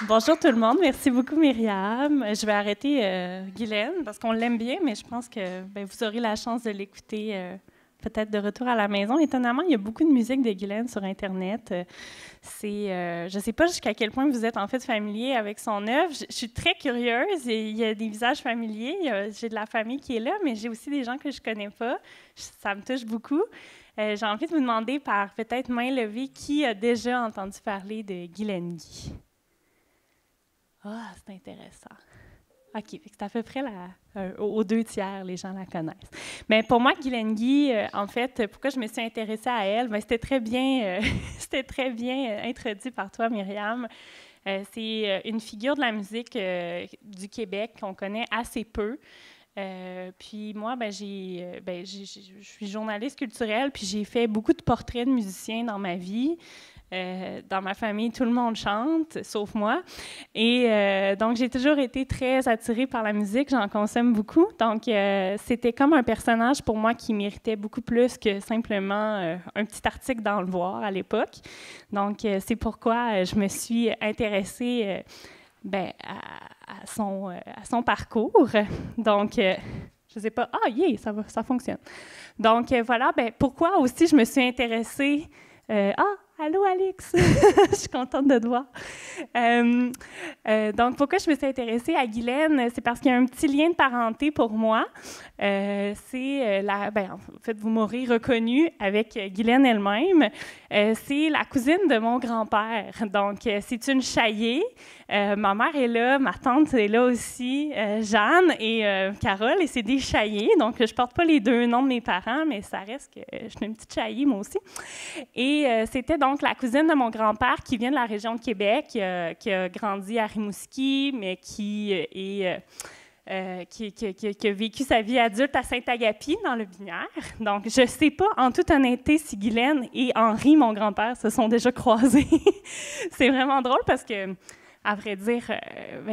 Bonjour tout le monde, merci beaucoup Myriam. Je vais arrêter Guylaine parce qu'on l'aime bien, mais je pense que vous aurez la chance de l'écouter peut-être de retour à la maison. Étonnamment, il y a beaucoup de musique de Guylaine sur Internet. Je ne sais pas jusqu'à quel point vous êtes en fait familier avec son œuvre. Je suis très curieuse et il y a des visages familiers. J'ai de la famille qui est là, mais j'ai aussi des gens que je ne connais pas. Ça me touche beaucoup. J'ai envie de vous demander par peut-être main levée qui a déjà entendu parler de Guylaine Guy. Ah, c'est intéressant. OK, c'est à peu près aux 2 tiers, les gens la connaissent. Mais pour moi, Guylaine Guy, en fait, pourquoi je me suis intéressée à elle, c'était très bien, c'était très bien introduit par toi, Myriam. C'est une figure de la musique du Québec qu'on connaît assez peu. Puis moi, je suis journaliste culturelle, puis j'ai fait beaucoup de portraits de musiciens dans ma vie. Dans ma famille, tout le monde chante, sauf moi. Et donc, j'ai toujours été très attirée par la musique. J'en consomme beaucoup. Donc, c'était comme un personnage pour moi qui méritait beaucoup plus que simplement un petit article dans Le Voir à l'époque. Donc, c'est pourquoi je me suis intéressée à son parcours. Donc, je ne sais pas. Ah, yeah, ça fonctionne. Donc, voilà. Pourquoi aussi je me suis intéressée. Allô, Alex! Je suis contente de te voir. Donc, pourquoi je me suis intéressée à Guylaine? C'est parce qu'il y a un petit lien de parenté pour moi. En fait, vous m'aurez reconnue avec Guylaine elle-même. C'est la cousine de mon grand-père. Donc, c'est une Chaillé. Ma mère est là, ma tante est là aussi, Jeanne et Carole, et c'est des Chaillés. Donc, je ne porte pas les 2 noms de mes parents, mais ça reste que je suis une petite Chaillé, moi aussi. Et c'était donc la cousine de mon grand-père qui vient de la région de Québec, qui a grandi à Rimouski, mais qui a vécu sa vie adulte à Saint-Agapi, dans le Binière. Donc, je ne sais pas, en toute honnêteté, si Guylaine et Henri, mon grand-père, se sont déjà croisés. C'est vraiment drôle parce que, à vrai dire,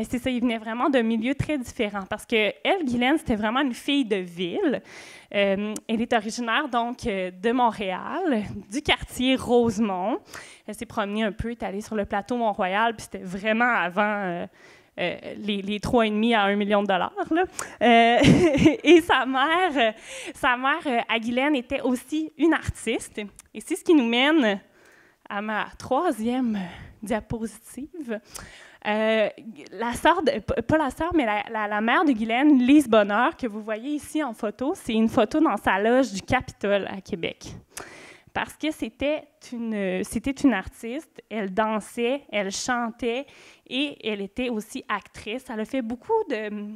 c'est ça, ils venaient vraiment de milieux très différents. Parce que elle, Guylaine, c'était vraiment une fille de ville. Elle est originaire, donc, de Montréal, du quartier Rosemont. Elle s'est promenée un peu, est allée sur le plateau Mont-Royal, puis c'était vraiment avant les 3,5 à 1 million de dollars. Là. Et sa mère à Guylaine, était aussi une artiste. Et c'est ce qui nous mène à ma 3e diapositive. La sœur, pas la sœur, mais la mère de Guylaine, Lise Bonheur, que vous voyez ici en photo, c'est une photo dans sa loge du Capitole à Québec. Parce que c'était une artiste, elle dansait, elle chantait et elle était aussi actrice. Elle a fait beaucoup de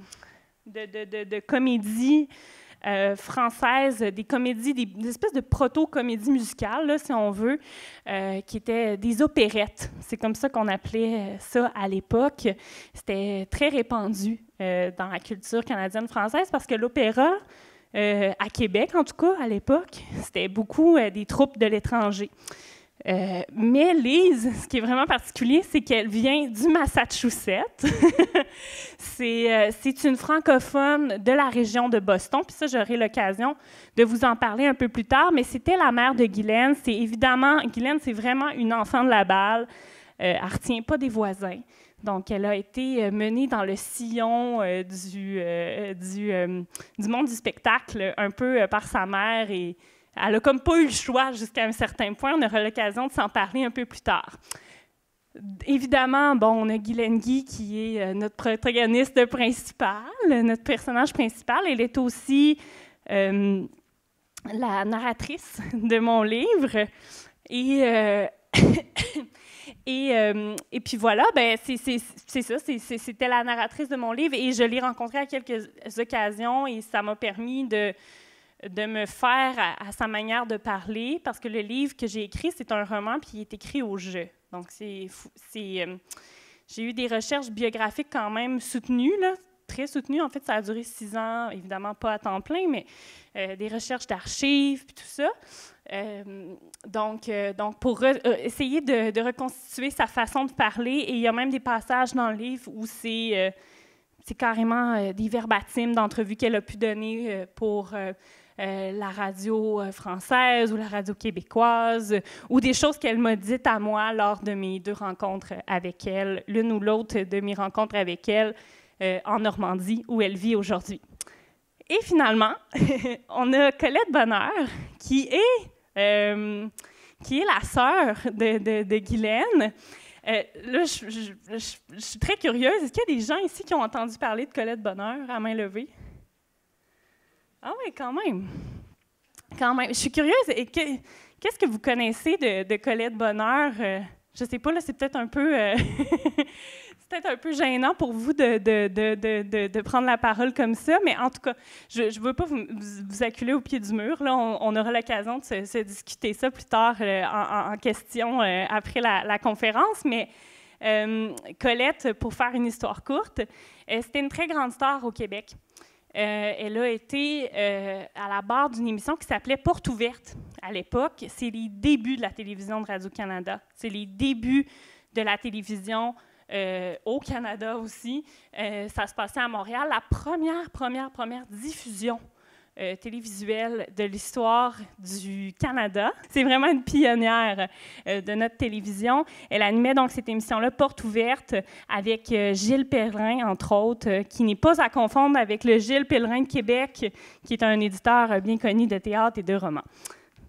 comédies françaises, des comédies, des espèces de proto-comédies musicales, là, si on veut, qui étaient des opérettes. C'est comme ça qu'on appelait ça à l'époque. C'était très répandu dans la culture canadienne-française parce que l'opéra, à Québec, en tout cas, à l'époque, c'était beaucoup des troupes de l'étranger. Mais Lise, ce qui est vraiment particulier, c'est qu'elle vient du Massachusetts. C'est une francophone de la région de Boston, puis ça, j'aurai l'occasion de vous en parler un peu plus tard, mais c'était la mère de Guylaine. Guylaine, c'est vraiment une enfant de la balle. Elle ne retient pas des voisins. Donc, elle a été menée dans le sillon du monde du spectacle, un peu par sa mère, et elle n'a comme pas eu le choix jusqu'à un certain point. On aura l'occasion de s'en parler un peu plus tard. Évidemment, on a Guylaine Guy qui est notre protagoniste principal, notre personnage principal. Elle est aussi la narratrice de mon livre. Et puis voilà, c'est ça, c'était la narratrice de mon livre et je l'ai rencontrée à quelques occasions et ça m'a permis de me faire à sa manière de parler parce que le livre que j'ai écrit, c'est un roman puis il est écrit au jeu. Donc, j'ai eu des recherches biographiques quand même soutenues, là, très soutenues. En fait, ça a duré 6 ans, évidemment pas à temps plein, mais des recherches d'archives puis tout ça. Donc, pour essayer de reconstituer sa façon de parler, et il y a même des passages dans le livre où c'est carrément des verbatims d'entrevues qu'elle a pu donner pour la radio française ou la radio québécoise, ou des choses qu'elle m'a dites à moi lors de mes 2 rencontres avec elle, l'une ou l'autre de mes rencontres avec elle en Normandie, où elle vit aujourd'hui. Et finalement, on a Colette Bonheur, qui est la sœur de Guylaine. Là, je suis très curieuse. Est-ce qu'il y a des gens ici qui ont entendu parler de Colette Bonheur à main levée? Ah oui, quand même. Quand même. Je suis curieuse. Et qu'est-ce que vous connaissez de Colette Bonheur? Je ne sais pas, là, c'est peut-être un peu... c'est peut-être un peu gênant pour vous de prendre la parole comme ça, mais en tout cas, je ne veux pas vous acculer au pied du mur. Là, on aura l'occasion de se discuter ça plus tard en question après la conférence. Mais Colette, pour faire une histoire courte, c'était une très grande star au Québec. Elle a été à la barre d'une émission qui s'appelait Porte ouverte à l'époque. C'est les débuts de la télévision de Radio-Canada. C'est les débuts de la télévision au Canada aussi. Ça se passait à Montréal. La première diffusion télévisuelle de l'histoire du Canada. C'est vraiment une pionnière de notre télévision. Elle animait donc cette émission-là, Porte ouverte, avec Gilles Pellerin, entre autres, qui n'est pas à confondre avec le Gilles Pellerin de Québec, qui est un éditeur bien connu de théâtre et de romans.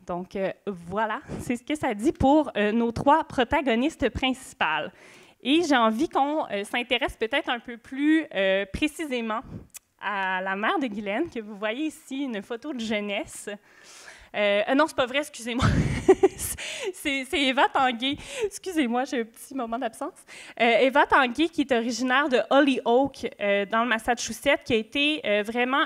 Donc, voilà, c'est ce que ça dit pour nos 3 protagonistes principales. Et j'ai envie qu'on s'intéresse peut-être un peu plus précisément à la mère de Guylaine, que vous voyez ici, une photo de jeunesse. Non, c'est pas vrai, excusez-moi. c'est Eva Tanguay. Excusez-moi, j'ai un petit moment d'absence. Eva Tanguay, qui est originaire de Holyoke, dans le Massachusetts, qui a été vraiment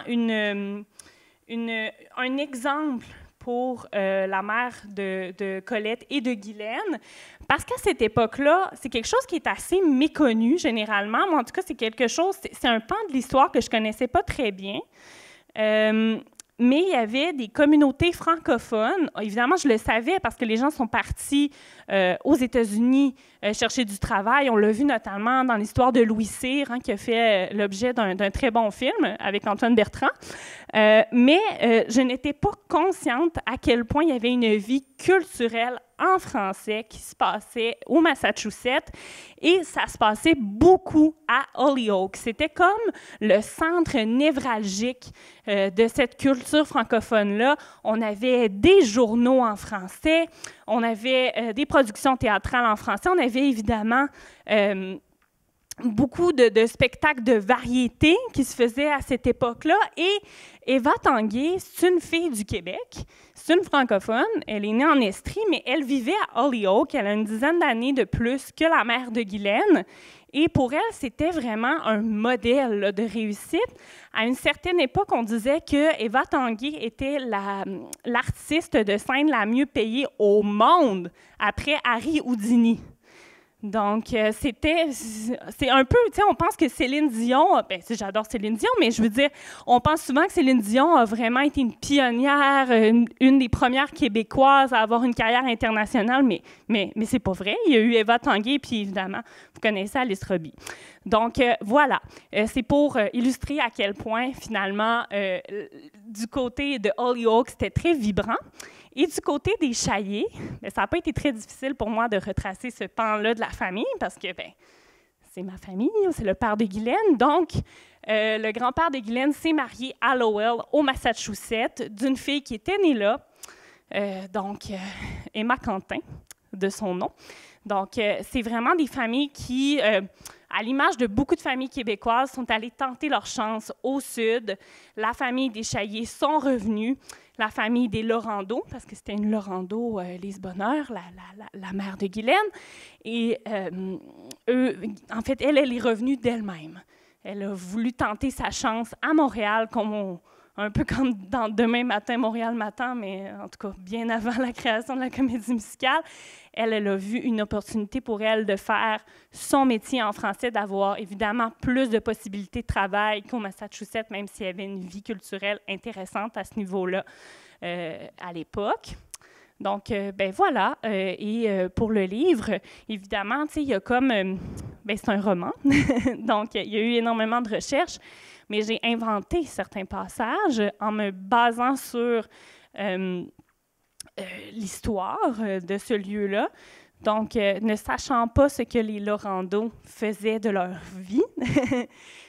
un exemple pour la mère de Colette et de Guylaine, parce qu'à cette époque-là, c'est quelque chose qui est assez méconnu généralement, mais en tout cas, c'est un pan de l'histoire que je ne connaissais pas très bien. Mais il y avait des communautés francophones. Évidemment, je le savais parce que les gens sont partis aux États-Unis chercher du travail. On l'a vu notamment dans l'histoire de Louis Cyr, qui a fait l'objet d'un très bon film avec Antoine Bertrand. Mais je n'étais pas consciente à quel point il y avait une vie culturelle en français qui se passait au Massachusetts, et ça se passait beaucoup à Holyoke. C'était comme le centre névralgique de cette culture francophone-là. On avait des journaux en français, on avait des productions théâtrales en français, on avait évidemment beaucoup de spectacles de variété qui se faisaient à cette époque-là. Et Eva Tanguay, c'est une fille du Québec, c'est une francophone, elle est née en Estrie, mais elle vivait à Holyoke, elle a une dizaine d'années de plus que la mère de Guylaine. Et pour elle, c'était vraiment un modèle là, de réussite. À une certaine époque, on disait que Eva Tanguay était l'artiste de scène la mieux payée au monde, après Harry Houdini. Donc, c'est un peu, tu sais, on pense que Céline Dion, ben, j'adore Céline Dion, mais je veux dire, on pense souvent que Céline Dion a vraiment été une pionnière, une des premières Québécoises à avoir une carrière internationale, mais c'est pas vrai. Il y a eu Eva Tanguay, puis évidemment, vous connaissez Alice Robbie. Donc, voilà, c'est pour illustrer à quel point, finalement, du côté de Holyoke, c'était très vibrant. Et du côté des Chaillés, bien, ça n'a pas été très difficile pour moi de retracer ce pan-là de la famille parce que bien, c'est ma famille, c'est le père de Guylaine. Donc, le grand-père de Guylaine s'est marié à Lowell, au Massachusetts, d'une fille qui était née là, Emma Quentin, de son nom. Donc, c'est vraiment des familles qui, à l'image de beaucoup de familles québécoises, sont allées tenter leur chance au sud. La famille des Chaillés sont revenus. La famille des Laurando, parce que c'était une Laurando, Lise Bonheur, la mère de Guylaine. Et en fait, elle est revenue d'elle-même. Elle a voulu tenter sa chance à Montréal, un peu comme dans Demain matin, Montréal matin, mais en tout cas bien avant la création de la comédie musicale. Elle a vu une opportunité pour elle de faire son métier en français, d'avoir évidemment plus de possibilités de travail qu'au Massachusetts, même s'il y avait une vie culturelle intéressante à ce niveau-là à l'époque. Donc, ben voilà. Et pour le livre, évidemment, il y a comme bien, c'est un roman. Donc, il y a eu énormément de recherches, mais j'ai inventé certains passages en me basant sur l'histoire de ce lieu-là. Donc, ne sachant pas ce que les Laurendeaux faisaient de leur vie,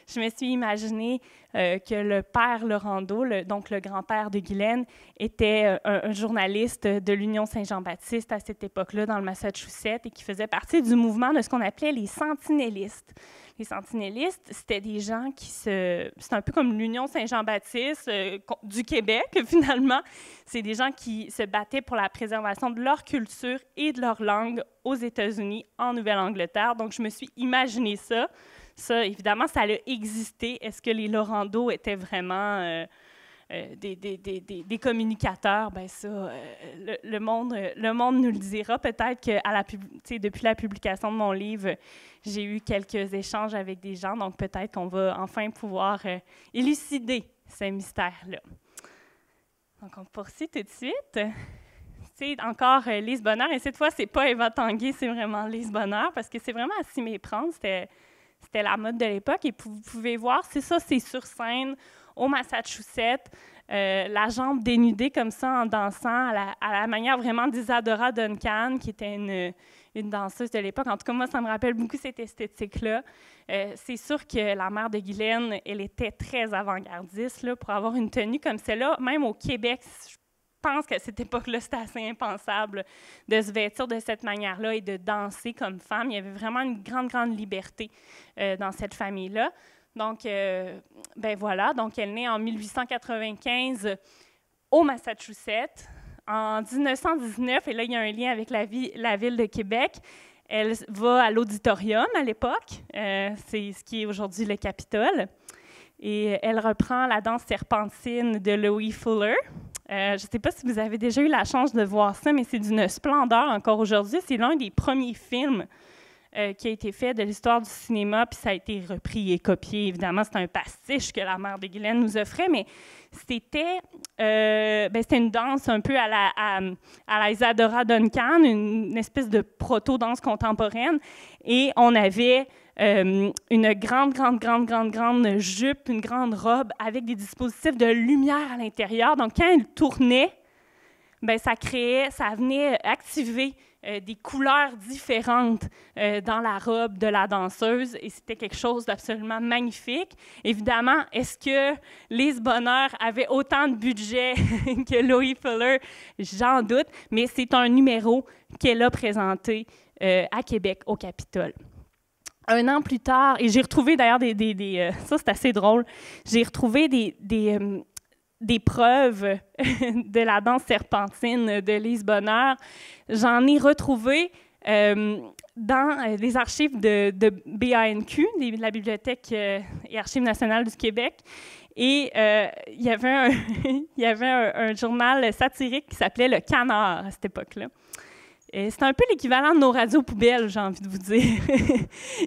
je me suis imaginé que le père Laurendeau, donc le grand-père de Guylaine, était un journaliste de l'Union Saint-Jean-Baptiste à cette époque-là, dans le Massachusetts, et qui faisait partie du mouvement de ce qu'on appelait les sentinellistes. Les sentinellistes, c'était des gens qui c'est un peu comme l'Union Saint-Jean-Baptiste du Québec, finalement. C'est des gens qui se battaient pour la préservation de leur culture et de leur langue aux États-Unis, en Nouvelle-Angleterre. Donc, je me suis imaginé ça. Ça, évidemment, ça a existé. Est-ce que les Laurendeaux étaient vraiment des communicateurs? Bien, ça, le monde nous le dira. Peut-être que depuis la publication de mon livre, j'ai eu quelques échanges avec des gens, donc peut-être qu'on va enfin pouvoir élucider ce mystère-là. Donc, on poursuit tout de suite. C'est encore Lise Bonheur, et cette fois, c'est pas Eva Tanguay, c'est vraiment Lise Bonheur, parce que c'est vraiment à s'y méprendre. C'était la mode de l'époque, et vous pouvez voir, c'est sur scène, au Massachusetts, la jambe dénudée comme ça en dansant à la manière vraiment d'Isadora Duncan, qui était une danseuse de l'époque. En tout cas, moi, ça me rappelle beaucoup cette esthétique-là. C'est sûr que la mère de Guylaine, elle était très avant-gardiste là, pour avoir une tenue comme celle-là. Même au Québec, je pense qu'à cette époque-là, c'était assez impensable de se vêtir de cette manière-là et de danser comme femme. Il y avait vraiment une grande, grande liberté dans cette famille-là. Donc, ben voilà, donc elle naît en 1895 au Massachusetts. En 1919, et là, il y a un lien avec la ville de Québec, elle va à l'auditorium à l'époque, c'est ce qui est aujourd'hui le Capitole, et elle reprend la danse serpentine de Loie Fuller. Je ne sais pas si vous avez déjà eu la chance de voir ça, mais c'est d'une splendeur encore aujourd'hui. C'est l'un des premiers films qui a été fait de l'histoire du cinéma, puis ça a été repris et copié. Évidemment, c'est un pastiche que la mère de Guylaine nous offrait, mais c'était une danse un peu à la Isadora Duncan, une espèce de proto-danse contemporaine, et on avait une grande jupe, une grande robe avec des dispositifs de lumière à l'intérieur. Donc, quand elle tournait, ça venait activer des couleurs différentes dans la robe de la danseuse, et c'était quelque chose d'absolument magnifique. Évidemment, est-ce que Lise Bonheur avait autant de budget que Loie Fuller? J'en doute, mais c'est un numéro qu'elle a présenté à Québec, au Capitole. Un an plus tard, et j'ai retrouvé d'ailleurs ça c'est assez drôle, j'ai retrouvé des preuves de la danse serpentine de Lise Bonheur. J'en ai retrouvé dans les archives de BANQ, de la Bibliothèque et Archives nationales du Québec. Et il y avait un journal satirique qui s'appelait Le Canard à cette époque-là. C'était un peu l'équivalent de nos radios poubelles, j'ai envie de vous dire.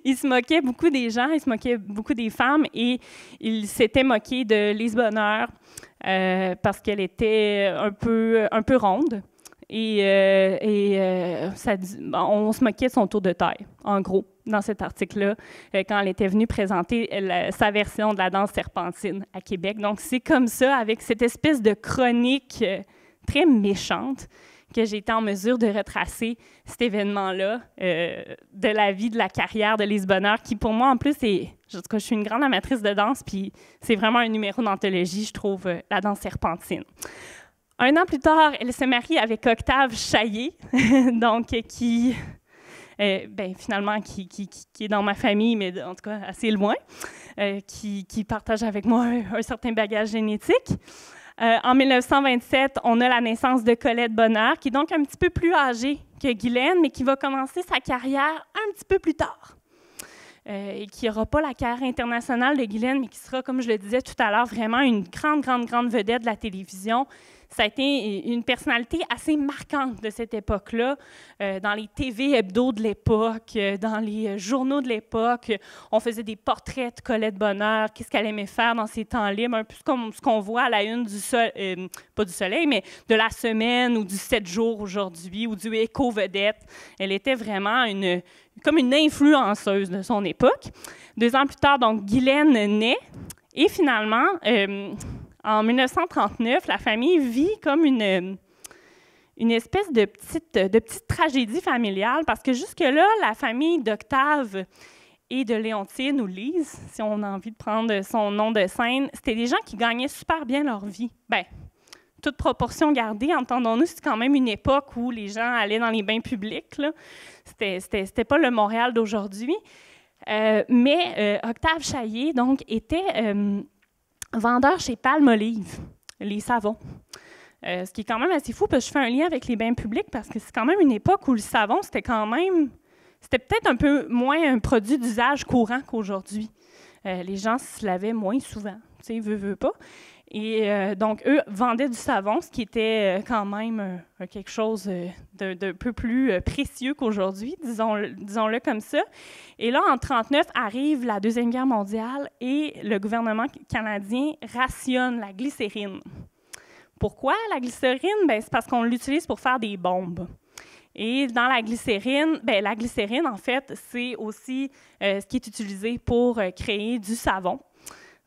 Il se moquait beaucoup des gens, il se moquait beaucoup des femmes, et il s'était moqué de Lise Bonheur parce qu'elle était un peu ronde. On se moquait de son tour de taille, en gros, dans cet article-là, quand elle était venue présenter sa version de la danse serpentine à Québec. Donc, c'est comme ça, avec cette espèce de chronique très méchante, que j'ai été en mesure de retracer cet événement-là de la vie, de la carrière de Lise Bonheur, qui pour moi, en plus, je suis une grande amatrice de danse, puis c'est vraiment un numéro d'anthologie, je trouve, la danse serpentine. Un an plus tard, elle se marie avec Octave Chaillé, donc qui est dans ma famille, mais en tout cas assez loin, qui partage avec moi un certain bagage génétique. En 1927, on a la naissance de Colette Bonheur, qui est donc un petit peu plus âgée que Guylaine, mais qui va commencer sa carrière un petit peu plus tard. Et qui n'aura pas la carrière internationale de Guylaine, mais qui sera, comme je le disais tout à l'heure, vraiment une grande vedette de la télévision. Ça a été une personnalité assez marquante de cette époque-là, dans les TV hebdo de l'époque, dans les journaux de l'époque. On faisait des portraits de Colette Bonheur, qu'est-ce qu'elle aimait faire dans ses temps libres, un peu comme ce qu'on voit à la une pas du Soleil, mais de La Semaine ou du 7 jours aujourd'hui ou du Éco-Vedette. Elle était vraiment comme une influenceuse de son époque. 2 ans plus tard, donc, Guylaine naît et finalement, en 1939, la famille vit comme une espèce de petite tragédie familiale parce que jusque-là, la famille d'Octave et de Léontine ou Lise, si on a envie de prendre son nom de scène, c'était des gens qui gagnaient super bien leur vie. Bien, toute proportion gardée, entendons-nous, c'est quand même une époque où les gens allaient dans les bains publics. C'était pas le Montréal d'aujourd'hui. Mais Octave Chaillé, donc, était vendeur chez Palmolive, les savons. Ce qui est quand même assez fou, parce que je fais un lien avec les bains publics, parce que c'est quand même une époque où le savon, c'était peut-être un peu moins un produit d'usage courant qu'aujourd'hui. Les gens se lavaient moins souvent, tu sais, veut pas. Et donc, eux vendaient du savon, ce qui était quand même quelque chose d'un peu plus précieux qu'aujourd'hui, disons-le comme ça. Et là, en 1939, arrive la Deuxième Guerre mondiale et le gouvernement canadien rationne la glycérine. Pourquoi la glycérine? Bien, c'est parce qu'on l'utilise pour faire des bombes. Et dans la glycérine, en fait, c'est aussi ce qui est utilisé pour créer du savon.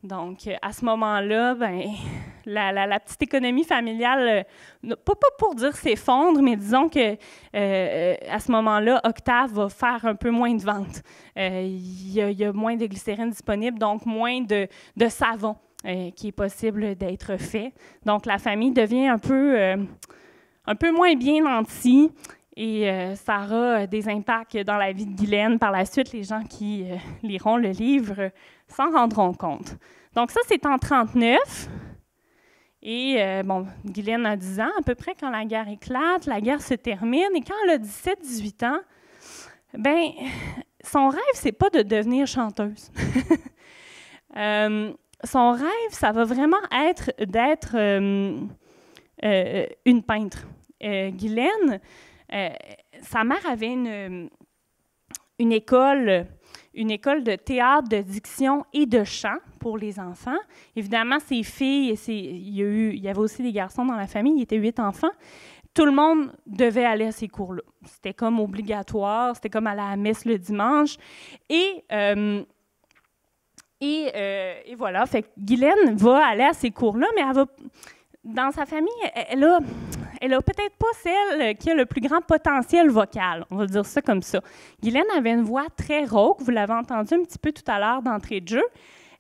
Donc, à ce moment-là, la petite économie familiale, pas pour dire s'effondre, mais disons que à ce moment-là, Octave va faire un peu moins de ventes. Il y a moins de glycérine disponible, donc moins de savon qui est possible d'être fait. Donc, la famille devient un peu moins bien nantie. Et ça aura des impacts dans la vie de Guylaine. Par la suite, les gens qui liront le livre s'en rendront compte. Donc ça, c'est en 1939. Et Guylaine a 10 ans à peu près quand la guerre éclate, la guerre se termine. Et quand elle a 17-18 ans, son rêve, c'est pas de devenir chanteuse. Son rêve, ça va vraiment être d'être une peintre. Guylaine, sa mère avait une école de théâtre, de diction et de chant pour les enfants. Évidemment, ses filles, il y avait aussi des garçons dans la famille, il y était 8 enfants. Tout le monde devait aller à ces cours-là. C'était comme obligatoire, c'était comme aller à la messe le dimanche. Et voilà, fait que Guylaine va aller à ces cours-là, mais elle va, dans sa famille, elle a peut-être pas celle qui a le plus grand potentiel vocal, on va dire ça comme ça. Guylaine avait une voix très rauque, vous l'avez entendu un petit peu tout à l'heure d'entrée de jeu,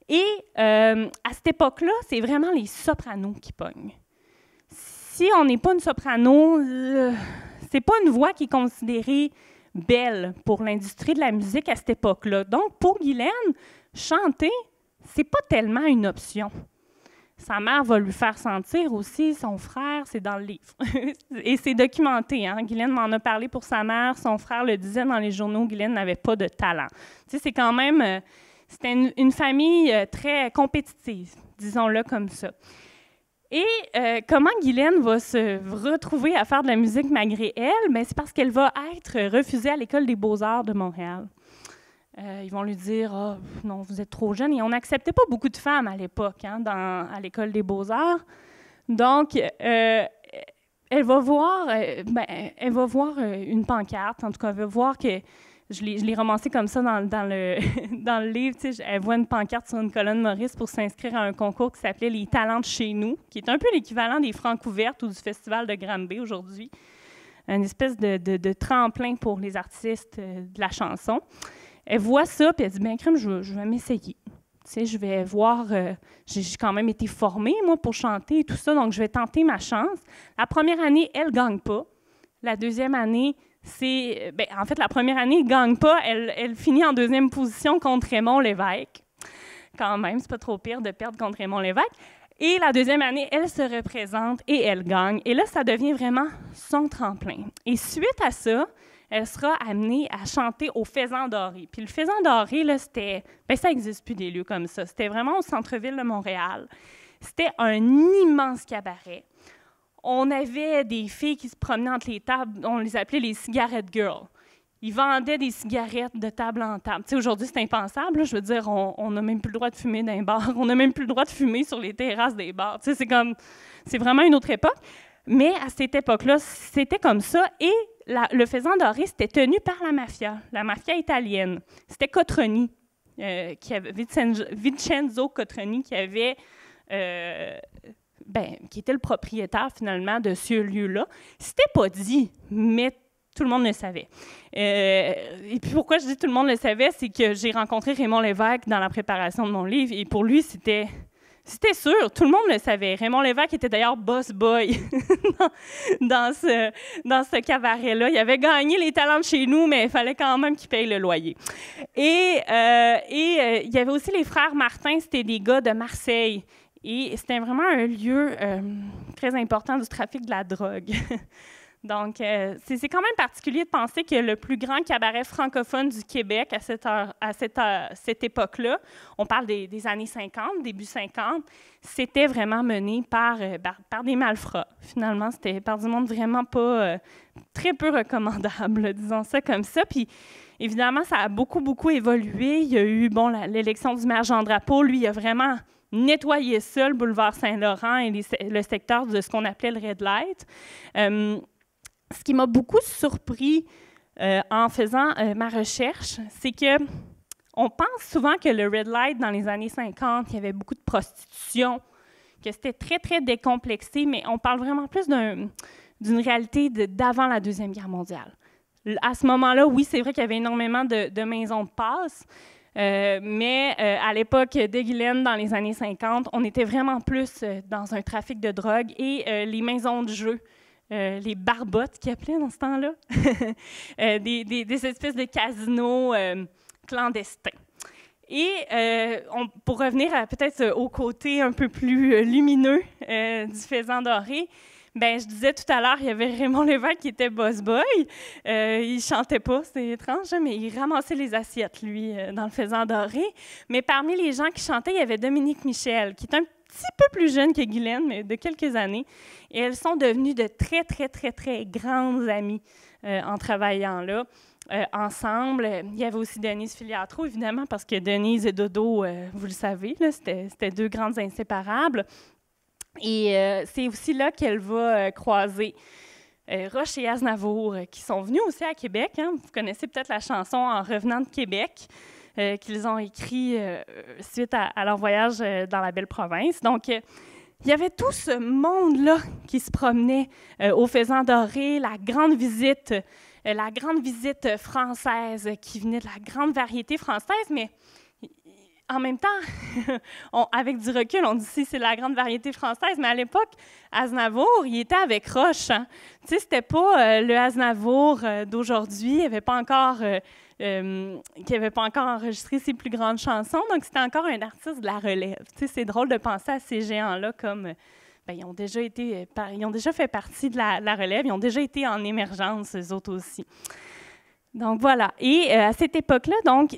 et à cette époque-là, c'est vraiment les sopranos qui pognent. Si on n'est pas une soprano, c'est pas une voix qui est considérée belle pour l'industrie de la musique à cette époque-là. Donc, pour Guylaine, chanter, c'est pas tellement une option. Sa mère va lui faire sentir aussi, son frère, c'est dans le livre. Et c'est documenté, hein? Guylaine m'en a parlé pour sa mère, son frère le disait dans les journaux, Guylaine n'avait pas de talent. Tu sais, c'est quand même, c'était une famille très compétitive, disons-le comme ça. Et comment Guylaine va se retrouver à faire de la musique malgré elle? Bien, c'est parce qu'elle va être refusée à l'École des beaux-arts de Montréal. Ils vont lui dire « Ah, non, vous êtes trop jeune ». Et on n'acceptait pas beaucoup de femmes à l'époque, hein, à l'École des beaux-arts. Donc, elle va voir une pancarte, en tout cas, elle va voir que, je l'ai romancé comme ça dans le livre, tu sais, elle voit une pancarte sur une colonne Maurice pour s'inscrire à un concours qui s'appelait « Les talents de chez nous », qui est un peu l'équivalent des Francouvertes ou du Festival de Granby aujourd'hui. Une espèce de tremplin pour les artistes de la chanson. Elle voit ça, puis elle dit, bien, crème, je vais m'essayer. Tu sais, je vais voir, j'ai quand même été formée, moi, pour chanter et tout ça, donc je vais tenter ma chance. La première année, elle ne gagne pas. La deuxième année, en fait, la première année, elle ne gagne pas. Elle finit en deuxième position contre Raymond Lévesque. Quand même, c'est pas trop pire de perdre contre Raymond Lévesque. Et la deuxième année, elle se représente et elle gagne. Et là, ça devient vraiment son tremplin. Et suite à ça, elle sera amenée à chanter au Faisan Doré. Puis le Faisan Doré, là, ça n'existe plus des lieux comme ça. C'était vraiment au centre-ville de Montréal. C'était un immense cabaret. on avait des filles qui se promenaient entre les tables, on les appelait les cigarette girls. Ils vendaient des cigarettes de table en table. Tu sais, aujourd'hui, c'est impensable. Là, je veux dire, on n'a même plus le droit de fumer dans les bars. On n'a même plus le droit de fumer sur les terrasses des bars. Tu sais, c'est vraiment une autre époque. Mais à cette époque-là, c'était comme ça. Et le faisan doré, c'était tenu par la mafia italienne. C'était Cotroni, Vincenzo Cotroni, qui était le propriétaire, finalement, de ce lieu-là. C'était pas dit, mais tout le monde le savait. Et puis pourquoi je dis tout le monde le savait, c'est que j'ai rencontré Raymond Lévesque dans la préparation de mon livre, et pour lui, c'était sûr, tout le monde le savait. Raymond Lévesque était d'ailleurs boss boy dans ce cabaret-là. Il avait gagné les talents de chez nous, mais il fallait quand même qu'il paye le loyer. Et il y avait aussi les frères Martin, c'était des gars de Marseille. Et c'était vraiment un lieu très important du trafic de la drogue. Donc, c'est quand même particulier de penser que le plus grand cabaret francophone du Québec à cette époque-là, on parle des années 50, début 50, c'était vraiment mené par des malfrats. Finalement, c'était par du monde vraiment pas très peu recommandable, disons ça comme ça. Puis, évidemment, ça a beaucoup, beaucoup évolué. Il y a eu, l'élection du maire Jean Drapeau. Lui, il a vraiment nettoyé ça, le boulevard Saint-Laurent et le secteur de ce qu'on appelait le Red Light. Ce qui m'a beaucoup surpris en faisant ma recherche, c'est que on pense souvent que le Red Light, dans les années 50, il y avait beaucoup de prostitution, que c'était très, très décomplexé, mais on parle vraiment plus d'une réalité d'avant la Deuxième Guerre mondiale. À ce moment-là, oui, c'est vrai qu'il y avait énormément de maisons de passe, mais à l'époque de Guylaine, dans les années 50, on était vraiment plus dans un trafic de drogue et les maisons de jeu, les barbottes qu'ils appelaient dans ce temps-là, des espèces de casinos clandestins. Et pour revenir peut-être au côté un peu plus lumineux du faisan doré, je disais tout à l'heure, il y avait Raymond Lévesque qui était boss boy. Il chantait pas, c'est étrange, mais il ramassait les assiettes, lui, dans le faisan doré. Mais parmi les gens qui chantaient, il y avait Dominique Michel, qui est un petit peu plus jeune que Guylaine, mais de quelques années. Et elles sont devenues de très, très, très, très grandes amies en travaillant là. Ensemble. Il y avait aussi Denise Filiatro, évidemment, parce que Denise et Dodo, vous le savez, là, c'était deux grandes inséparables. Et c'est aussi là qu'elle va croiser Roche et Aznavour, qui sont venus aussi à Québec. Hein. Vous connaissez peut-être la chanson « En revenant de Québec », qu'ils ont écrit suite à leur voyage dans la belle province. Donc, il y avait tout ce monde-là qui se promenait au Faisan Doré, la grande visite française qui venait de la grande variété française, mais en même temps, avec du recul, on dit si c'est la grande variété française, mais à l'époque, Aznavour, il était avec Roche. Hein. Tu sais, c'était pas le Aznavour d'aujourd'hui, il n'avait pas encore enregistré ses plus grandes chansons, donc c'était encore un artiste de la relève. Tu sais, c'est drôle de penser à ces géants-là comme ils ont déjà fait partie de la relève, ils ont déjà été en émergence, eux autres aussi. Donc, voilà. Et à cette époque-là, donc,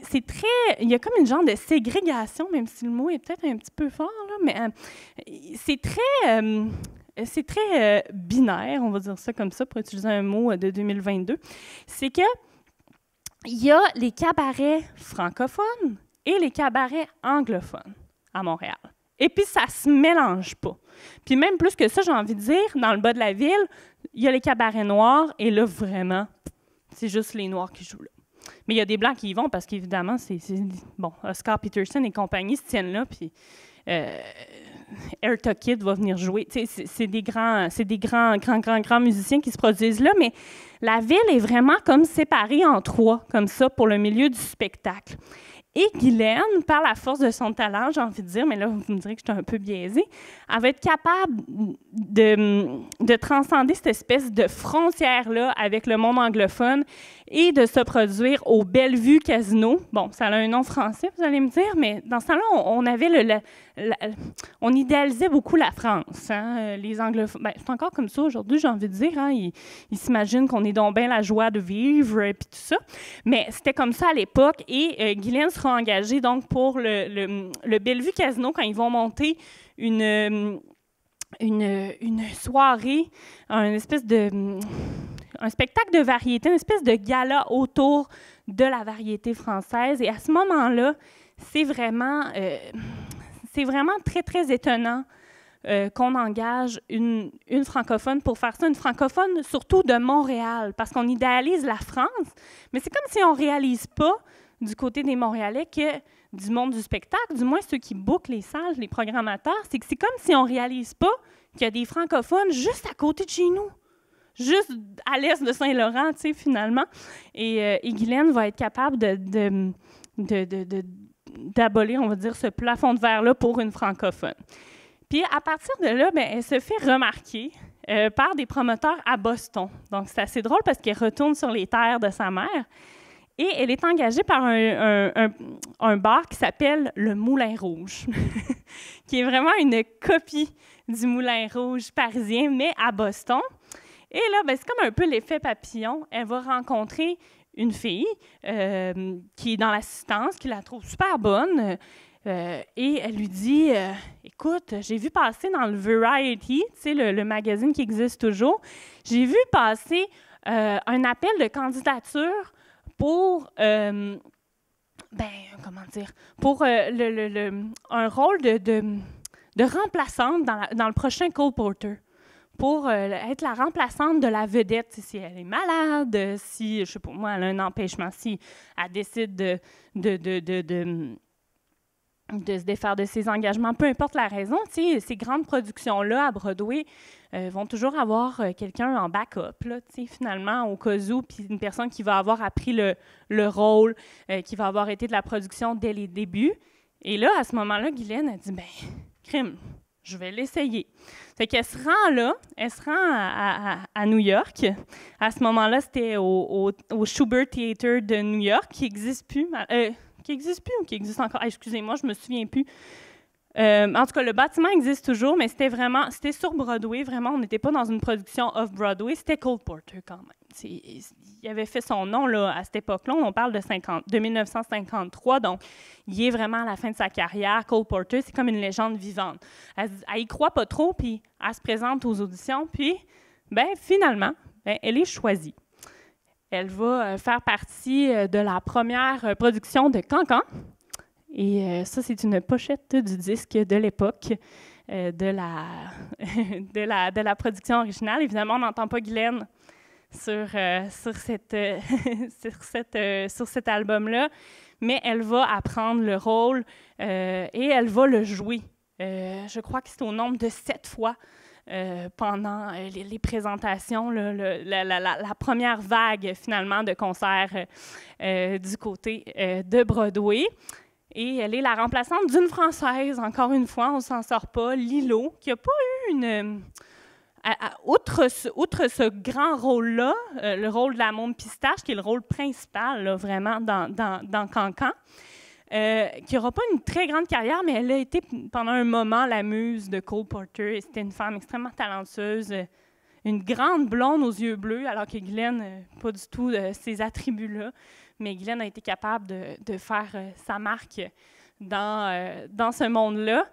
il y a comme une genre de ségrégation, même si le mot est peut-être un petit peu fort, là, mais c'est très binaire, on va dire ça comme ça, pour utiliser un mot de 2022. C'est que il y a les cabarets francophones et les cabarets anglophones à Montréal. Et puis, ça se mélange pas. Puis même plus que ça, j'ai envie de dire, dans le bas de la ville, il y a les cabarets noirs, et là, vraiment, c'est juste les Noirs qui jouent là. Mais il y a des Blancs qui y vont parce qu'évidemment, Oscar Peterson et compagnie se tiennent là, puis Airta Kid va venir jouer. C'est des grands musiciens qui se produisent là, mais la ville est vraiment comme séparée en trois, comme ça, pour le milieu du spectacle. Et Guylaine, par la force de son talent, j'ai envie de dire, mais là, vous me direz que je suis un peu biaisée, elle va être capable de transcender cette espèce de frontière-là avec le monde anglophone et de se produire au Bellevue Casino. Bon, ça a un nom français, vous allez me dire, mais dans ce temps-là, on idéalisait beaucoup la France. Hein, les anglophones, c'est encore comme ça aujourd'hui, j'ai envie de dire. Hein, ils s'imaginent qu'on est donc bien la joie de vivre et tout ça. Mais c'était comme ça à l'époque. Et Guylaine sera engagée donc pour le Bellevue Casino quand ils vont monter une une soirée, un spectacle de variété, une espèce de gala autour de la variété française. Et à ce moment-là, c'est vraiment très, très étonnant qu'on engage une francophone pour faire ça, une francophone surtout de Montréal, parce qu'on idéalise la France, mais c'est comme si on ne réalise pas du côté des Montréalais que du monde du spectacle, du moins ceux qui bookent les salles, les programmateurs, c'est que c'est comme si on ne réalise pas qu'il y a des francophones juste à côté de chez nous, juste à l'est de Saint-Laurent, tu sais, finalement. Et Guylaine va être capable d'abolir, on va dire, ce plafond de verre-là pour une francophone. Puis, à partir de là, bien, elle se fait remarquer par des promoteurs à Boston. Donc, c'est assez drôle parce qu'elle retourne sur les terres de sa mère. Et elle est engagée par un bar qui s'appelle le Moulin Rouge, qui est vraiment une copie du Moulin Rouge parisien, mais à Boston. Et là, ben, c'est comme un peu l'effet papillon. Elle va rencontrer une fille qui est dans l'assistance, qui la trouve super bonne. Et elle lui dit « Écoute, j'ai vu passer dans le Variety, tu sais, le magazine qui existe toujours, j'ai vu passer un appel de candidature pour, un rôle de remplaçante dans le prochain Cole Porter, pour être la remplaçante de la vedette, si elle est malade, si, je sais pas moi, elle a un empêchement, si elle décide de se défaire de ses engagements, peu importe la raison. Tu sais, ces grandes productions-là à Broadway vont toujours avoir quelqu'un en backup, là, tu sais, finalement, au cas où, puis une personne qui va avoir appris le rôle, qui va avoir été de la production dès les débuts. Et là, à ce moment-là, Guylaine a dit « ben, crime, je vais l'essayer ». Fait qu'elle se rend là, elle se rend à New York. À ce moment-là, c'était au Schubert Theater de New York, qui n'existe plus, ou qui existe encore? Excusez-moi, je ne me souviens plus. En tout cas, le bâtiment existe toujours, mais c'était sur Broadway, vraiment. On n'était pas dans une production off-Broadway. C'était Cole Porter, quand même. Il avait fait son nom là, à cette époque-là. On parle de 1953, donc il est vraiment à la fin de sa carrière. Cole Porter, c'est comme une légende vivante. Elle y croit pas trop, puis elle se présente aux auditions, puis, finalement, elle est choisie. Elle va faire partie de la première production de Cancan. Et ça, c'est une pochette du disque de l'époque de la production originale. Évidemment, on n'entend pas Guylaine sur cet album-là, mais elle va apprendre le rôle et elle va le jouer. Je crois que c'est au nombre de 7 fois pendant les présentations, la première vague, finalement, de concerts du côté de Broadway. Et elle est la remplaçante d'une Française, encore une fois, on ne s'en sort pas, Lilo, qui n'a pas eu une... outre ce grand rôle-là, le rôle de la Môme Pistache, qui est le rôle principal, là, vraiment, dans Cancan, qui n'aura pas une très grande carrière, mais elle a été pendant un moment la muse de Cole Porter. Et c'était une femme extrêmement talentueuse, une grande blonde aux yeux bleus, alors que Guylaine, pas du tout ces attributs-là. Mais Guylaine a été capable de faire sa marque dans ce monde-là.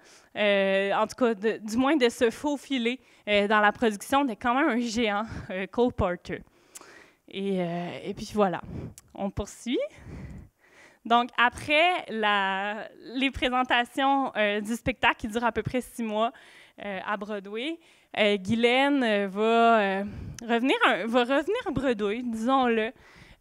En tout cas, du moins de se faufiler dans la production de quand même un géant, Cole Porter. Et puis voilà, on poursuit. Donc, après les présentations du spectacle qui durent à peu près 6 mois à Broadway, Guylaine va revenir à Broadway, disons-le,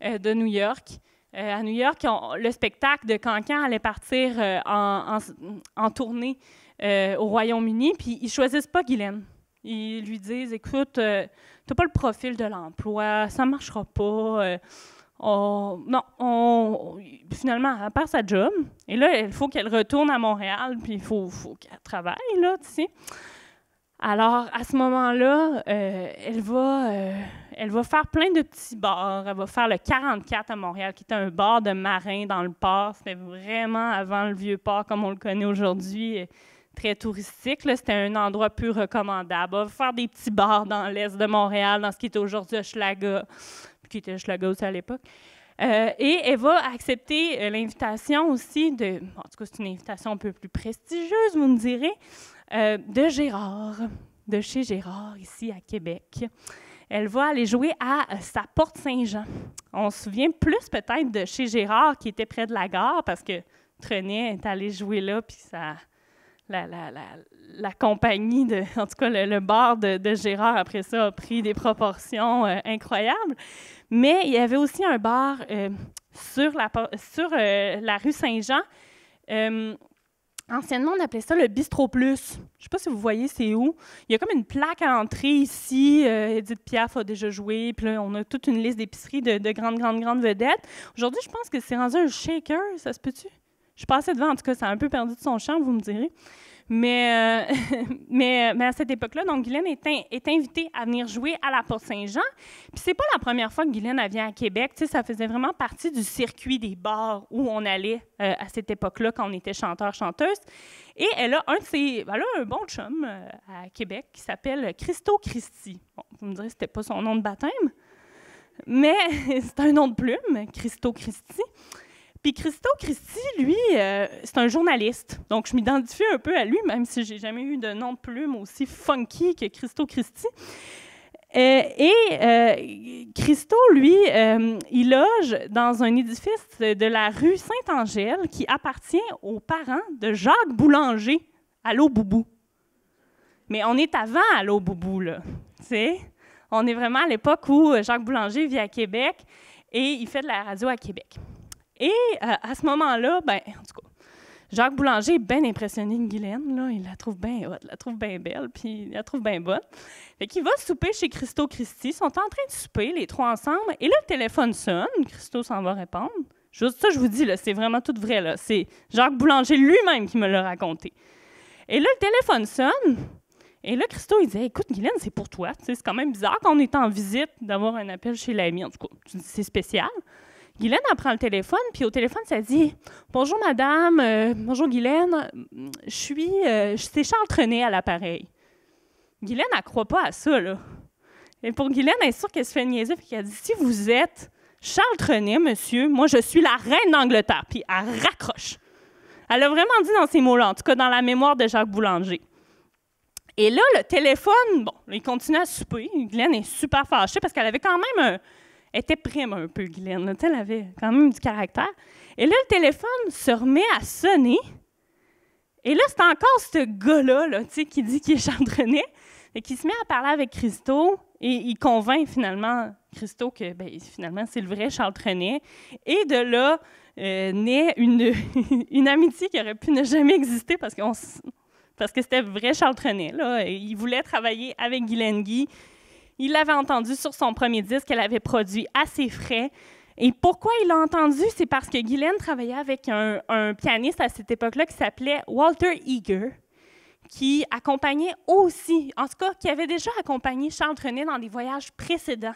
de New York. À New York, le spectacle de Cancan allait partir en tournée au Royaume-Uni, puis ils ne choisissent pas Guylaine. Ils lui disent « Écoute, tu n'as pas le profil de l'emploi, ça ne marchera pas. » Finalement, elle perd sa job. Et là, il faut qu'elle retourne à Montréal, puis il faut qu'elle travaille, là, tu sais. Alors, à ce moment-là, elle va faire plein de petits bars. Elle va faire le 44 à Montréal, qui était un bar de marins dans le port. C'était vraiment avant le vieux port, comme on le connaît aujourd'hui, très touristique. Là, c'était un endroit peu recommandable. Elle va faire des petits bars dans l'est de Montréal, dans ce qui est aujourd'hui Hochelaga, qui était Hochelaga aussi à l'époque. Et elle va accepter l'invitation aussi en tout cas, c'est une invitation un peu plus prestigieuse, vous me direz, de Gérard. de chez Gérard, ici à Québec. Elle va aller jouer à sa Porte-Saint-Jean. On se souvient plus peut-être de chez Gérard, qui était près de la gare, parce que Trenet est allé jouer là, puis ça... La compagnie, en tout cas le bar de Gérard, après ça, a pris des proportions incroyables. Mais il y avait aussi un bar sur la rue Saint-Jean. Anciennement, on appelait ça le Bistrot Plus. Je ne sais pas si vous voyez c'est où. Il y a comme une plaque à l'entrée ici. Edith Piaf a déjà joué. Puis là, on a toute une liste d'épiceries de grandes vedettes. Aujourd'hui, je pense que c'est rendu un shaker, ça se peut-tu? Je passais devant, en tout cas, ça a un peu perdu de son charme, vous me direz. Mais à cette époque-là, donc Guylaine est invitée à venir jouer à la Porte-Saint-Jean. Puis c'est pas la première fois que Guylaine vient à Québec. Tu sais, ça faisait vraiment partie du circuit des bars où on allait à cette époque-là quand on était chanteur-chanteuse. Et elle a un bon chum à Québec qui s'appelle Christo Christie. Bon, vous me direz, c'était pas son nom de baptême, mais c'est un nom de plume, Christo Christie. Puis Christo Christie, lui, c'est un journaliste. Donc, je m'identifie un peu à lui, même si j'ai jamais eu de nom de plume aussi funky que Christo Christie. Christo, lui, il loge dans un édifice de la rue Sainte-Angèle qui appartient aux parents de Jacques Boulanger, Allô Boubou. Mais on est avant Allô Boubou, là. Tu sais? On est vraiment à l'époque où Jacques Boulanger vit à Québec et il fait de la radio à Québec. Et à ce moment-là, en tout cas, Jacques Boulanger est bien impressionné de Guylaine, là. Il la trouve bien haute, la trouve bien belle, puis il la trouve bien bonne. Fait qu'il va souper chez Christo Christie. Ils sont en train de souper, les trois ensemble. Et là, le téléphone sonne. Christo s'en va répondre. Juste ça, je vous dis, là, c'est vraiment tout vrai, là. C'est Jacques Boulanger lui-même qui me l'a raconté. Et là, le téléphone sonne. Et là, Christo, il disait, écoute, Guylaine, c'est pour toi. Tu sais, c'est quand même bizarre quand on est en visite d'avoir un appel chez l'ami. En tout cas, c'est spécial. Guylaine, elle prend le téléphone, puis au téléphone, ça dit « Bonjour, madame. Bonjour, Guylaine. C'est Charles Trenet à l'appareil. » Guylaine, elle ne croit pas à ça, là. Et pour Guylaine, elle est sûre qu'elle se fait niaiser, puis qu'elle dit « Si vous êtes Charles Trenet, monsieur, moi, je suis la reine d'Angleterre. » Puis elle raccroche. Elle a vraiment dit dans ces mots-là, en tout cas dans la mémoire de Jacques Boulanger. Et là, le téléphone, bon, il continue à souper. Guylaine est super fâchée parce qu'elle avait quand même Elle était prime un peu, Guylaine. Elle avait quand même du caractère. Et là, le téléphone se remet à sonner. Et là, c'est encore ce gars-là là, qui dit qu'il est Charles Trenet et qui se met à parler avec Christo. Et il convainc finalement Christo que finalement, c'est le vrai Charles Trenet. Et de là, naît une amitié qui aurait pu ne jamais exister parce que c'était le vrai Charles Trenet. Là. Il voulait travailler avec Guylaine Guy. Il l'avait entendu sur son premier disque qu'elle avait produit à ses frais. Et pourquoi il l'a entendu? C'est parce que Guylaine travaillait avec un pianiste à cette époque-là qui s'appelait Walter Eager, qui accompagnait aussi, en tout cas, qui avait déjà accompagné Charles Trenet dans des voyages précédents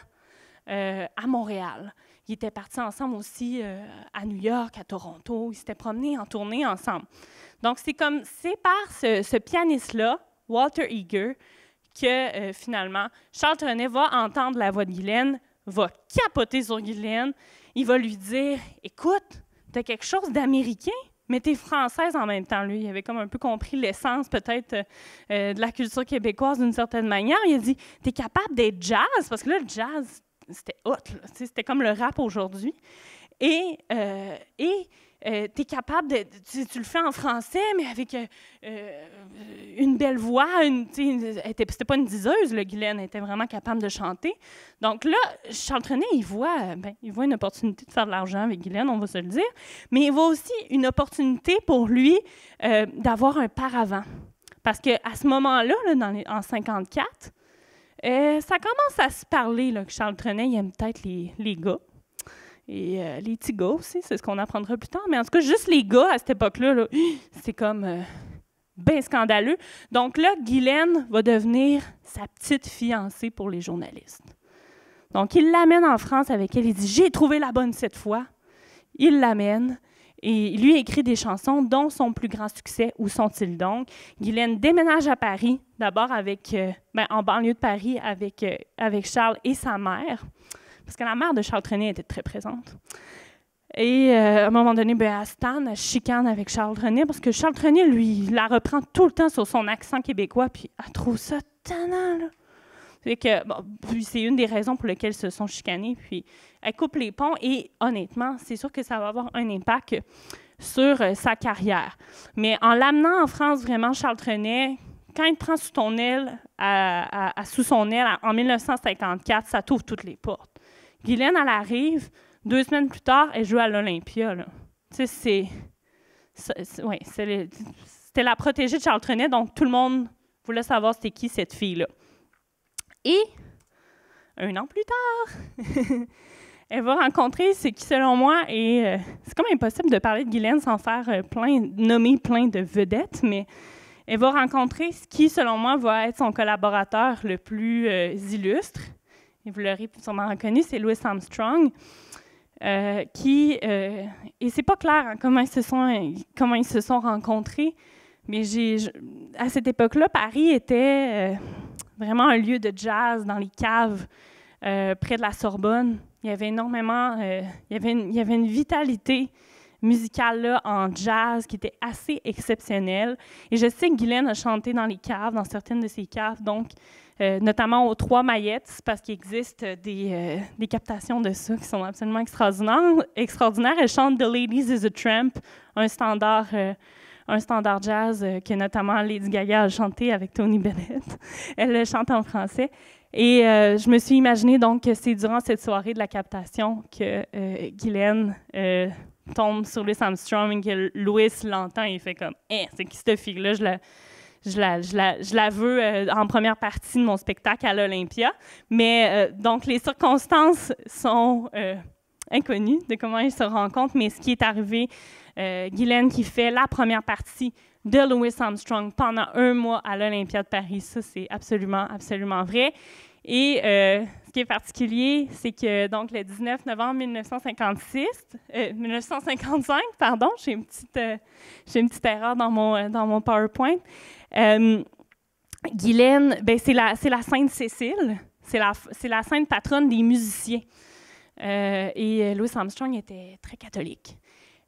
à Montréal. Ils étaient partis ensemble aussi à New York, à Toronto. Ils s'étaient promenés en tournée ensemble. Donc, c'est par ce pianiste-là, Walter Eager, que finalement, Charles Trenet va entendre la voix de Guylaine, va capoter sur Guylaine, il va lui dire « Écoute, tu as quelque chose d'américain, mais tu es française en même temps. » Lui, il avait comme un peu compris l'essence peut-être de la culture québécoise d'une certaine manière. Il a dit « Tu es capable d'être jazz? » Parce que là, le jazz, c'était hot, c'était comme le rap aujourd'hui. Et tu es capable de... Tu le fais en français, mais avec une belle voix. C'était pas une diseuse, là, Guylaine. Elle était vraiment capable de chanter. Donc là, Charles Trenet, il voit une opportunité de faire de l'argent avec Guylaine, on va se le dire. Mais il voit aussi une opportunité pour lui d'avoir un paravent. Parce qu'à ce moment-là, là, en 1954, ça commence à se parler là, que Charles Trenet, il aime peut-être les gars. Et les petits gars aussi, c'est ce qu'on apprendra plus tard. Mais en tout cas, juste les gars, à cette époque-là, là, c'est comme bien scandaleux. Donc là, Guylaine va devenir sa petite fiancée pour les journalistes. Donc, il l'amène en France avec elle. Il dit « J'ai trouvé la bonne cette fois ». Il l'amène et lui écrit des chansons, dont son plus grand succès, Où sont-ils donc? Guylaine déménage à Paris, d'abord en banlieue de Paris avec Charles et sa mère. Parce que la mère de Charles Trenet était très présente. Et à un moment donné, elle chicane avec Charles Trenet, parce que Charles Trenet, lui, il la reprend tout le temps sur son accent québécois, puis elle trouve ça tannant, là. C'est une des raisons pour lesquelles ils se sont chicanés. Puis, elle coupe les ponts et, honnêtement, c'est sûr que ça va avoir un impact sur sa carrière. Mais en l'amenant en France, vraiment, Charles Trenet, quand il te prend sous ton aile, sous son aile, en 1954, ça t'ouvre toutes les portes. Guylaine, elle arrive, 2 semaines plus tard, elle joue à l'Olympia. Tu sais, c'était la protégée de Charles Trenet, donc tout le monde voulait savoir c'était qui cette fille-là. Et, 1 an plus tard, elle va rencontrer ce qui, selon moi, c'est comme impossible de parler de Guylaine sans faire nommer plein de vedettes, mais elle va rencontrer ce qui, selon moi, va être son collaborateur le plus illustre. Et vous l'aurez sûrement reconnu, c'est Louis Armstrong, et c'est pas clair hein, comment ils se sont rencontrés, mais à cette époque-là, Paris était vraiment un lieu de jazz dans les caves près de la Sorbonne. Il y avait énormément, il y avait une vitalité musicale là, en jazz qui était assez exceptionnelle. Et je sais que Guylaine a chanté dans les caves, dans certaines de ces caves, donc notamment aux Trois Maillettes, parce qu'il existe des captations de ça qui sont absolument extraordinaires. Elle chante « The Ladies is a Tramp », un standard jazz que notamment Lady Gaga a chanté avec Tony Bennett. Elle le chante en français. Et je me suis imaginé donc que c'est durant cette soirée de la captation que Guylaine tombe sur Louis Armstrong et que Louis l'entend et il fait comme « c'est qui cette fille-là? Je la veux en première partie de mon spectacle à l'Olympia. » Mais donc les circonstances sont inconnues de comment ils se rencontrent, mais ce qui est arrivé, Guylaine qui fait la première partie de Louis Armstrong pendant 1 mois à l'Olympia de Paris, ça c'est absolument, absolument vrai. Et ce qui est particulier, c'est que donc le 19 novembre 1955, pardon, j'ai une petite erreur dans mon PowerPoint. Guylaine, ben c'est la Sainte Cécile, c'est la sainte patronne des musiciens. Et Louis Armstrong était très catholique.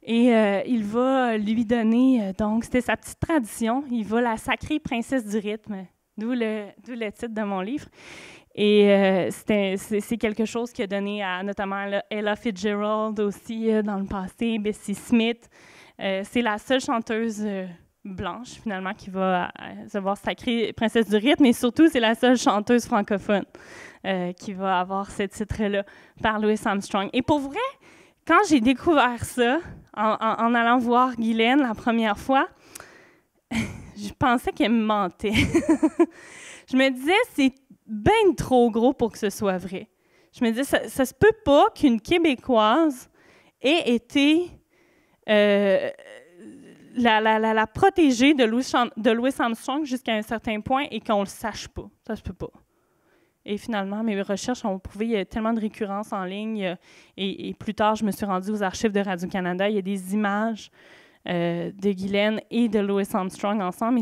Et il va lui donner, donc c'était sa petite tradition, il va la sacrer princesse du rythme, d'où le titre de mon livre. Et c'est quelque chose qui a donné à notamment Ella Fitzgerald aussi dans le passé, Bessie Smith. C'est la seule chanteuse blanche, finalement, qui va se voir sacrée princesse du rythme, mais surtout, c'est la seule chanteuse francophone qui va avoir ce titre-là par Louis Armstrong. Et pour vrai, quand j'ai découvert ça, en allant voir Guylaine la première fois, je pensais qu'elle me mentait. Je me disais, c'est bien trop gros pour que ce soit vrai. Je me disais, ça se peut pas qu'une Québécoise ait été la protégée de Louis Armstrong jusqu'à un certain point et qu'on ne le sache pas. Ça se peut pas. Et finalement, mes recherches ont prouvé qu'il y a tellement de récurrences en ligne. Et plus tard, je me suis rendue aux archives de Radio-Canada. Il y a des images de Guylaine et de Louis Armstrong ensemble.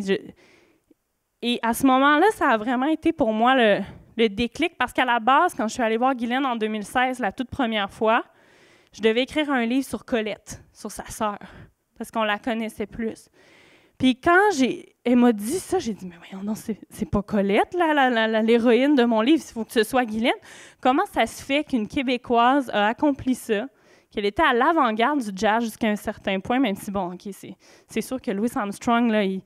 Et à ce moment-là, ça a vraiment été pour moi le déclic, parce qu'à la base, quand je suis allée voir Guylaine en 2016, la toute première fois, je devais écrire un livre sur Colette, sur sa sœur, parce qu'on la connaissait plus. Puis quand elle m'a dit ça, j'ai dit, mais voyons, non, c'est pas Colette, l'héroïne de mon livre, il faut que ce soit Guylaine. Comment ça se fait qu'une Québécoise a accompli ça, qu'elle était à l'avant-garde du jazz jusqu'à un certain point, même si, bon, OK, c'est sûr que Louis Armstrong, là, il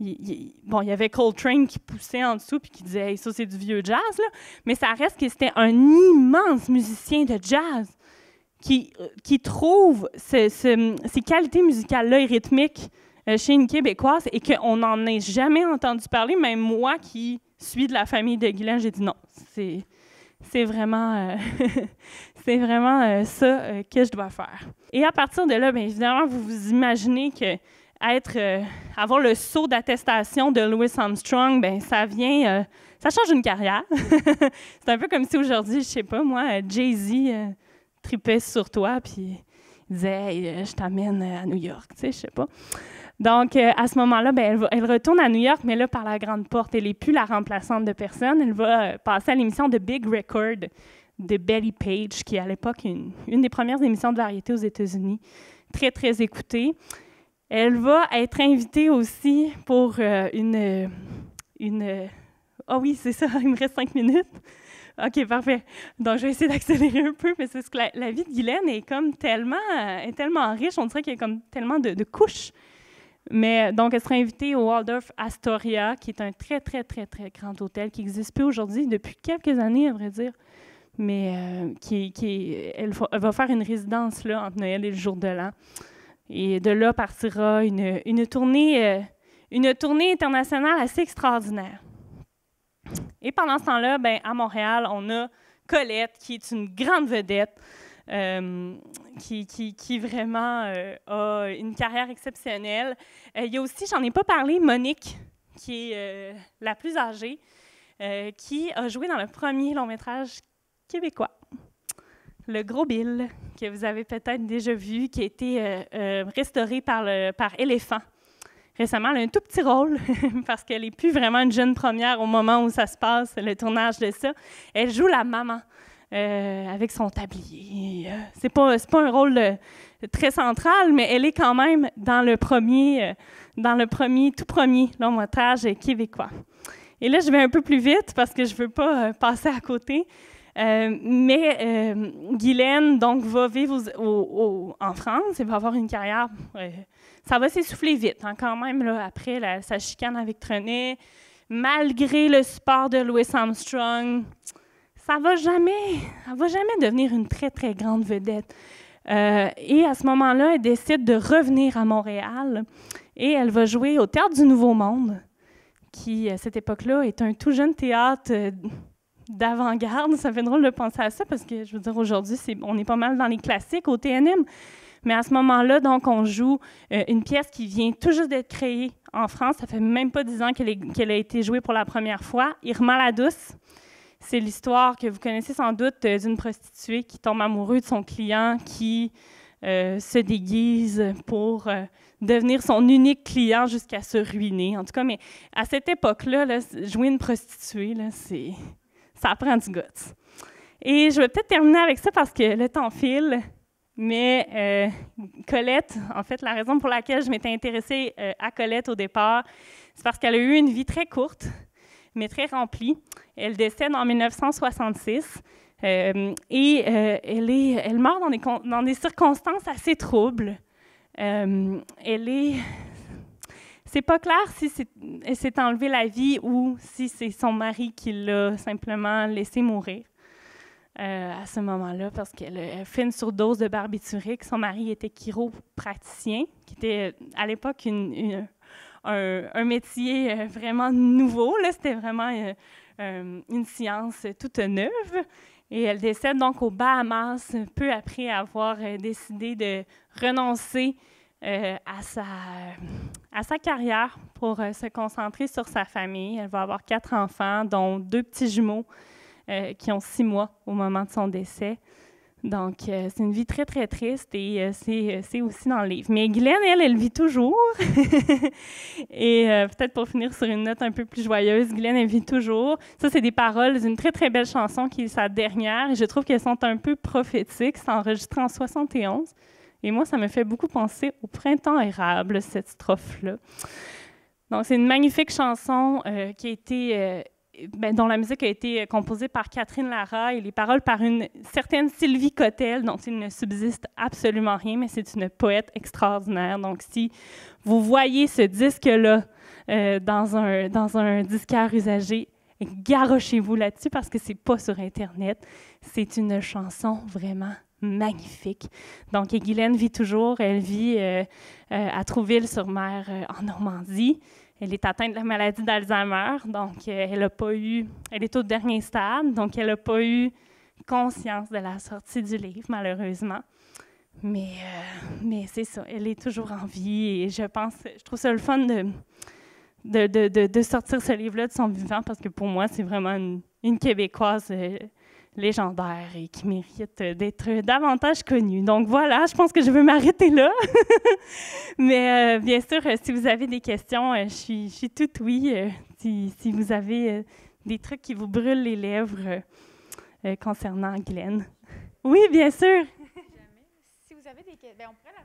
y avait Coltrane qui poussait en dessous puis qui disait hey, « ça, c'est du vieux jazz », là. Mais ça reste que c'était un immense musicien de jazz qui trouve ces qualités musicales-là et rythmiques chez une Québécoise et qu'on n'en ait jamais entendu parler. Même moi qui suis de la famille de Guylaine, j'ai dit non, c'est vraiment, c'est vraiment ça que je dois faire. Et à partir de là, bien évidemment, vous vous imaginez que avoir le sceau d'attestation de Louis Armstrong, ben ça vient, ça change une carrière. C'est un peu comme si aujourd'hui, je sais pas moi, Jay-Z tripait sur toi puis il disait hey, je t'amène à New York, tu sais, je sais pas. Donc à ce moment-là, ben elle retourne à New York, mais là par la grande porte, elle n'est plus la remplaçante de personne. Elle va passer à l'émission de Big Record de Betty Page, qui est à l'époque une des premières émissions de variété aux États-Unis, très très écoutée. Elle va être invitée aussi pour Ah oui, c'est ça, il me reste 5 minutes. OK, parfait. Donc, je vais essayer d'accélérer un peu, mais c'est ce que la vie de Guylaine est comme est tellement riche, on dirait qu'il y a comme tellement de couches. Mais donc, elle sera invitée au Waldorf Astoria, qui est un très, très, très, très grand hôtel qui n'existe plus aujourd'hui, depuis quelques années, à vrai dire. Mais elle va faire une résidence là, entre Noël et le jour de l'an. Et de là partira une tournée internationale assez extraordinaire. Et pendant ce temps-là, à Montréal, on a Colette, qui est une grande vedette, qui vraiment a une carrière exceptionnelle. Il y a aussi, j'en ai pas parlé, Monique, qui est la plus âgée, qui a joué dans le premier long-métrage québécois, Le Gros Bill, que vous avez peut-être déjà vu, qui a été restauré par Éléphant. Récemment, elle a un tout petit rôle, parce qu'elle n'est plus vraiment une jeune première au moment où ça se passe, le tournage de ça. Elle joue la maman avec son tablier. C'est pas un rôle très central, mais elle est quand même dans le tout premier long-métrage québécois. Et là, je vais un peu plus vite, parce que je ne veux pas passer à côté. Mais Guylaine, donc, va vivre en France et va avoir une carrière... ça va s'essouffler vite, hein, quand même, là, après sa chicane avec Trenet. Malgré le support de Louis Armstrong, elle va jamais devenir une très, très grande vedette. Et à ce moment-là, elle décide de revenir à Montréal et elle va jouer au Théâtre du Nouveau Monde, qui, à cette époque-là, est un tout jeune théâtre... d'avant-garde. Ça fait drôle de penser à ça parce que, je veux dire, aujourd'hui, on est pas mal dans les classiques au TNM. Mais à ce moment-là, donc, on joue une pièce qui vient tout juste d'être créée en France. Ça fait même pas 10 ans qu'elle a été jouée pour la première fois. Irma la Douce. C'est l'histoire que vous connaissez sans doute d'une prostituée qui tombe amoureuse de son client qui se déguise pour devenir son unique client jusqu'à se ruiner. En tout cas, mais à cette époque-là, là, jouer une prostituée, là, ça prend du guts. Et je vais peut-être terminer avec ça parce que le temps file, mais Colette, en fait, la raison pour laquelle je m'étais intéressée à Colette au départ, c'est parce qu'elle a eu une vie très courte, mais très remplie. Elle décède en 1966 et elle meurt dans des circonstances assez troubles. C'est pas clair si elle s'est enlevée la vie ou si c'est son mari qui l'a simplement laissé mourir à ce moment-là, parce qu'elle a fait une surdose de barbiturique. Son mari était chiropraticien, qui était à l'époque un métier vraiment nouveau. Là, c'était vraiment une science toute neuve. Et elle décède donc aux Bahamas, peu après avoir décidé de renoncer à sa carrière pour se concentrer sur sa famille. Elle va avoir 4 enfants, dont 2 petits jumeaux qui ont 6 mois au moment de son décès. Donc, c'est une vie très, très triste et c'est aussi dans le livre. Mais Guylaine, elle vit toujours. Et peut-être pour finir sur une note un peu plus joyeuse, Guylaine, elle vit toujours. Ça, c'est des paroles d'une très, très belle chanson qui est sa dernière. Et je trouve qu'elles sont un peu prophétiques. C'est enregistré en 71. Et moi, ça me fait beaucoup penser au printemps érable, cette strophe-là. Donc, c'est une magnifique chanson qui a été, dont la musique a été composée par Catherine Lara et les paroles par une certaine Sylvie Cottel, dont il ne subsiste absolument rien, mais c'est une poète extraordinaire. Donc, si vous voyez ce disque-là dans un disquaire usagé, garochez-vous là-dessus parce que c'est pas sur Internet. C'est une chanson vraiment magnifique. Donc, Guylaine vit toujours. Elle vit à Trouville-sur-Mer, en Normandie. Elle est atteinte de la maladie d'Alzheimer, donc elle est au dernier stade, donc elle n'a pas eu conscience de la sortie du livre, malheureusement. Mais c'est ça, elle est toujours en vie et je trouve ça le fun de sortir ce livre-là de son vivant parce que pour moi, c'est vraiment une Québécoise légendaire et qui mérite d'être davantage connue. Donc voilà, je pense que je vais m'arrêter là. Mais bien sûr, si vous avez des questions, je suis toute oui. Si vous avez des trucs qui vous brûlent les lèvres concernant Guylaine. Oui, bien sûr. Si vous avez des questions, on pourrait la